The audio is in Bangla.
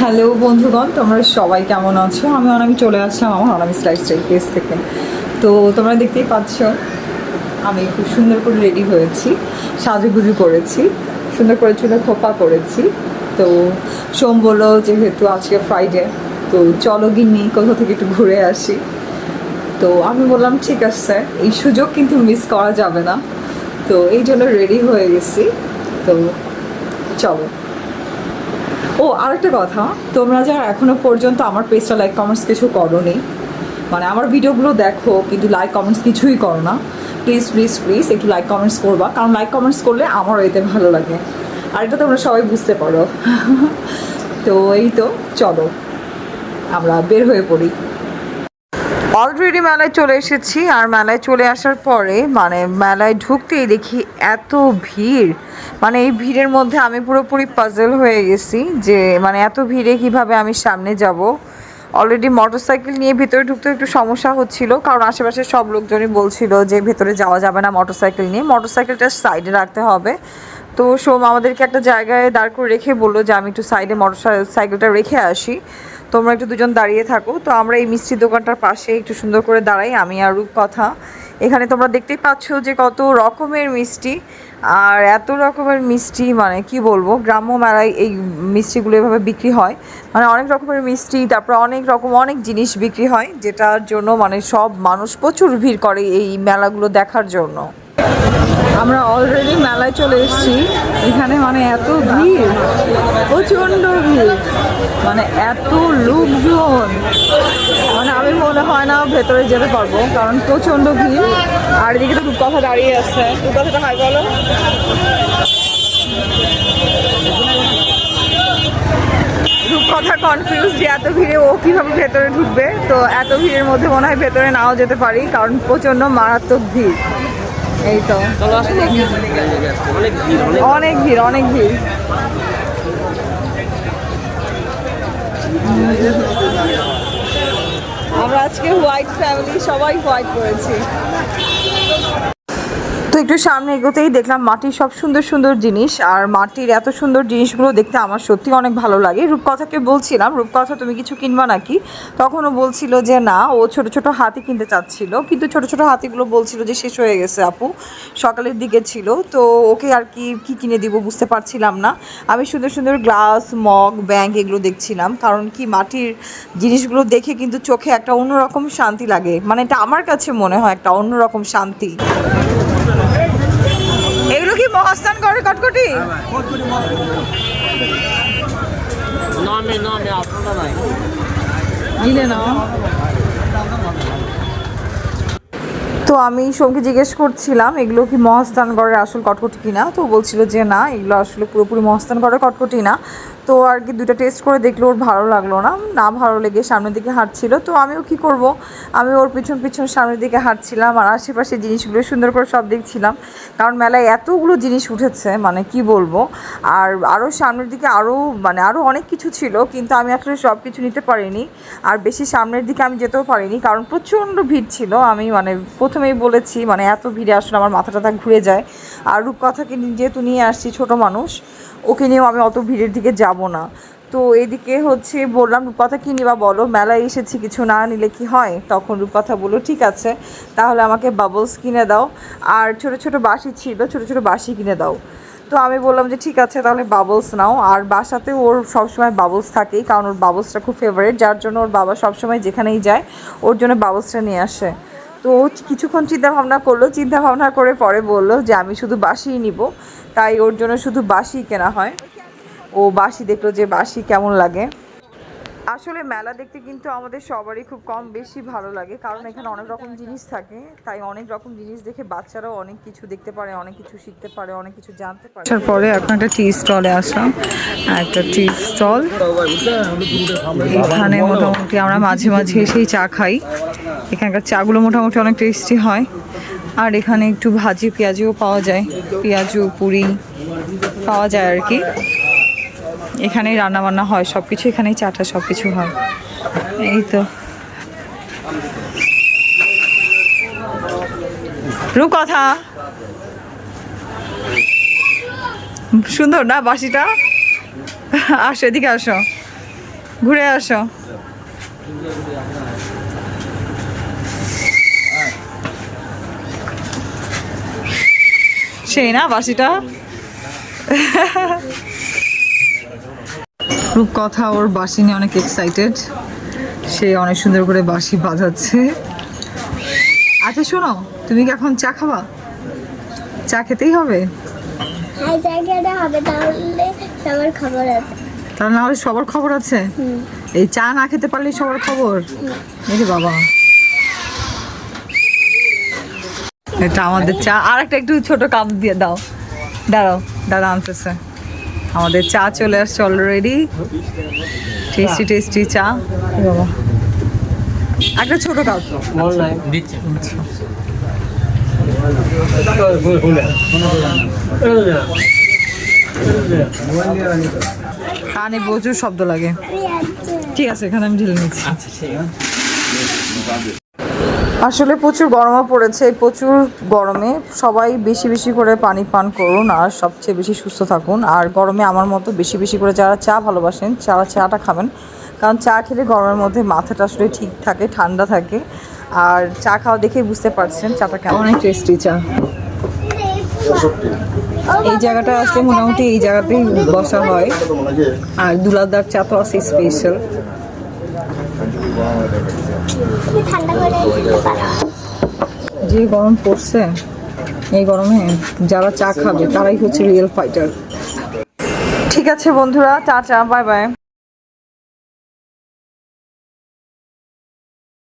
হ্যালো বন্ধুগণ, তোমরা সবাই কেমন আছো? আমি চলে আসলাম আমার অনামিস লাইফস্টাইল পেজ থেকে। তো তোমরা দেখতেই পাচ্ছ আমি খুব সুন্দর করে রেডি হয়েছি, সাজুগুজু করেছি, সুন্দর করে চুলে খোপা করেছি। তো সোম বললো যেহেতু আজকে ফ্রাইডে, তো চলো গিন্নি কোথাও থেকে একটু ঘুরে আসি। তো আমি বললাম ঠিক আছে, এই সুযোগ কিন্তু মিস করা যাবে না। তো এই জন্য রেডি হয়ে গেছি। তো চলো। ও আরেকটা কথা, তোমরা যারা এখনও পর্যন্ত আমার পেজটা লাইক কমেন্টস কিছু করোনি, মানে আমার ভিডিওগুলো দেখো কিন্তু লাইক কমেন্টস কিছুই করো না, প্লিজ প্লিজ প্লিজ একটু লাইক কমেন্টস করবা, কারণ লাইক কমেন্টস করলে আমারও এতে ভালো লাগে। আর এটা তোমরা সবাই বুঝতে পারো। তো এই তো চলো আমরা বের হয়ে পড়ি। অলরেডি মেলায় চলে এসেছি, আর মেলায় চলে আসার পরে মানে মেলায় ঢুকতেই দেখি এত ভিড়, মানে এই ভিড়ের মধ্যে আমি পুরোপুরি পাজল হয়ে গেছি যে মানে এত ভিড়ে কিভাবে আমি সামনে যাব। অলরেডি মোটরসাইকেল নিয়ে ভিতরে ঢুকতে একটু সমস্যা হচ্ছিল, কারণ আশেপাশে সব লোকজনই বলছিল যে ভেতরে যাওয়া যাবে না মোটরসাইকেল নিয়ে, মোটরসাইকেলটা সাইডে রাখতে হবে। তো সোম আমাদেরকে একটা জায়গায় দাঁড় করে রেখে বললো যে আমি একটু সাইডে মোটরসাইকেলটা রেখে আসি, তোমরা একটু দুজন দাঁড়িয়ে থাকো। তো আমরা এই মিষ্টির দোকানটার পাশে একটু সুন্দর করে দাঁড়াই, আমি আর রূপকথা। এখানে তোমরা দেখতেই পাচ্ছ যে কত রকমের মিষ্টি, আর এত রকমের মিষ্টি মানে কি বলবো, গ্রাম্য মেলায় এই মিষ্টিগুলো এভাবে বিক্রি হয়, মানে অনেক রকমের মিষ্টি, তারপর অনেক জিনিস বিক্রি হয়, যেটার জন্য মানে সব মানুষ প্রচুর ভিড় করে এই মেলাগুলো দেখার জন্য। আমরা অলরেডি মেলায় চলে এসেছি, এখানে মানে এত ভিড়, প্রচণ্ড ভিড়, মানে এত লোকজন, মানে আমি মনে হয় না ভেতরে যেতে পারবো, কারণ প্রচণ্ড ভিড়। আর এদিকে তো রূপকথা দাঁড়িয়ে আছে, রূপকথাটা হাই বলো। রূপকথা কনফিউজ যে এত ভিড়ে ও কীভাবে ভেতরে ঢুকবে। তো এত ভিড়ের মধ্যে মনে হয় ভেতরে নাও যেতে পারি, কারণ প্রচণ্ড মারাত্মক ভিড়। এই তো অনেক ভিড় অনেক ভিড়। আমরা আজকে হোয়াইট ফ্যামিলি, সবাই হোয়াইট পরেছি। তো একটু সামনে এগোতেই দেখলাম মাটির সব সুন্দর সুন্দর জিনিস, আর মাটির এত সুন্দর জিনিসগুলো দেখতে আমার সত্যি অনেক ভালো লাগে। রূপকথাকে বলছিলাম, রূপকথা তুমি কিছু কিনবা নাকি, তখনও বলছিল যে না, ও ছোট ছোট হাতি কিনতে চাচ্ছিল, কিন্তু ছোট ছোট হাতিগুলো বলছিল যে শেষ হয়ে গেছে আপু, সকালের দিকে ছিল। তো ওকে আর কি কিনে দিব বুঝতে পারছিলাম না। আমি সুন্দর সুন্দর গ্লাস, মগ, ব্যাগ এগুলো দেখছিলাম, কারণ কি মাটির জিনিসগুলো দেখে কিন্তু চোখে একটা অন্যরকম শান্তি লাগে, মানে এটা আমার কাছে মনে হয় একটা অন্যরকম শান্তি। এগুলো কি মহাস্থান করে কটকটি? দিলে না। তো আমি সোমকে জিজ্ঞেস করছিলাম এগুলো কি মহাস্থানগড়ের আসল কটকটি কিনা, তো বলছিল যে না, এগুলো আসলে পুরোপুরি মহাস্থানগড়ের কটকটি না। তো আর কি দুটো টেস্ট করে দেখলো, ওর ভালো লাগলো না, ভালো লেগে সামনের দিকে হাঁটছিল। তো আমিও কি করব, আমি ওর পিছন পিছন সামনের দিকে হাঁটছিলাম, আর আশেপাশে জিনিসগুলো সুন্দর করে সব দেখছিলাম, কারণ মেলায় এতগুলো জিনিস উঠেছে মানে কি বলবো। আর আরও সামনের দিকে আরও অনেক কিছু ছিল, কিন্তু আমি আসলে সব কিছু নিতে পারিনি, আর বেশি সামনের দিকে আমি যেতেও পারিনি, কারণ প্রচণ্ড ভিড় ছিল। আমি মানে প্রথমেই বলেছি মানে এত ভিড়ে আসলে আমার মাথা টাথা ঘুরে যায়। আর রূপকথাকে যেহেতু নিয়ে আসছি, ছোটো মানুষ, ওকে নিয়েও আমি অত ভিড়ের দিকে যাব না। তো এদিকে হচ্ছে বললাম রূপকথা কী নিবা বলো, মেলায় এসেছি কিছু না নিলে কি হয়। তখন রূপকথা বললো ঠিক আছে, তাহলে আমাকে বাবলস কিনে দাও, আর ছোটো ছোটো বাঁশি ছিল, ছোটো ছোটো বাঁশি কিনে দাও। তো আমি বললাম যে ঠিক আছে তাহলে বাবলস নাও। আর বাসাতে ওর সবসময় বাবলস থাকেই, কারণ ওর বাবলসটা খুব ফেভারিট, যার জন্য ওর বাবা সবসময় যেখানেই যায় ওর জন্য বাবলসটা নিয়ে আসে। তো কিছুক্ষণ চিন্তাভাবনা করলো, চিন্তাভাবনা করে পরে বললো যে আমি শুধু বাঁশিই নিব, তাই ওর জন্য শুধু বাঁশি কেনা হয়। ও বাঁশি দেখলো যে বাঁশি কেমন লাগে। আসলে মেলা দেখতে কিন্তু আমাদের সবারই খুব কম বেশি ভালো লাগে, কারণ এখানে অনেক রকম জিনিস থাকে, তাই অনেক রকম জিনিস দেখে বাচ্চারাও অনেক কিছু দেখতে পারে, অনেক কিছু শিখতে পারে, অনেক কিছু জানতে পারে। তারপরে এখন একটা টি স্টলে আসলাম, একটা টি স্টল, এখানে মোটামুটি আমরা মাঝে মাঝে এসেই চা খাই, এখানকার চাগুলো মোটামুটি অনেক টেস্টি হয়। আর এখানে একটু ভাজি পেঁয়াজুও পাওয়া যায়, পেঁয়াজু পুরি পাওয়া যায় আর কি। এখানেই রান্নাবান্না হয় সব কিছু, এখানেই চাটা সব কিছু হয়। এই তো রূপকথা, সুন্দর না বাঁশিটা? আসো এদিকে আসো। ঘুরে আসো। সেই না বাসিটা। রূপকথা ওর বাঁশি নিয়ে অনেক এক্সাইটেড, সে অনেক সুন্দর করে বাঁশি বাজাচ্ছে। আচ্ছা শোনো, তুমি কি এখন চা খাবা? চা খেতেই হবে? হ্যাঁ, জায়গাটা হবে, তাহলে সবার খবর আছে। তাহলে না হলে সবার খবর আছে? এই চা না খেতে পারলে সবার খবর? দেখি বাবা, এটা আমাদের চা। আর একটা একটু ছোট কাপ দিয়ে দাও। দাঁড়াও, দাদা আনতেছে। আমাদের চা চলে আসছে অলরেডি। টেস্টি টেস্টি চা। এ বাবা, একটা ছোট কাপ কানে প্রচুর শব্দ লাগে। ঠিক আছে, এখানে আমি ঢেলে নিচ্ছি। আসলে প্রচুর গরমও পড়েছে। প্রচুর গরমে সবাই বেশি বেশি করে পানি পান করুন আর সবচেয়ে বেশি সুস্থ থাকুন। আর গরমে আমার মতো বেশি বেশি করে যারা চা ভালোবাসেন যারা চাটা খাবেন, কারণ চা খেলে গরমের মধ্যে মাথাটা আসলে ঠিক থাকে, ঠান্ডা থাকে। আর চা খাওয়া দেখেই বুঝতে পারছেন চাটা কেমন। অনেক টেস্টি চা। এই জায়গাটা আসলে মোটামুটি এই জায়গাতেই বসা হয়। আর দুলাদার চা তো আছে স্পেশাল। যে গরম পড়ছে, এই গরমে যারা চা খাবে তারাই হচ্ছে রিয়েল ফাইটার। ঠিক আছে বন্ধুরা, টাটা, বাই বাই।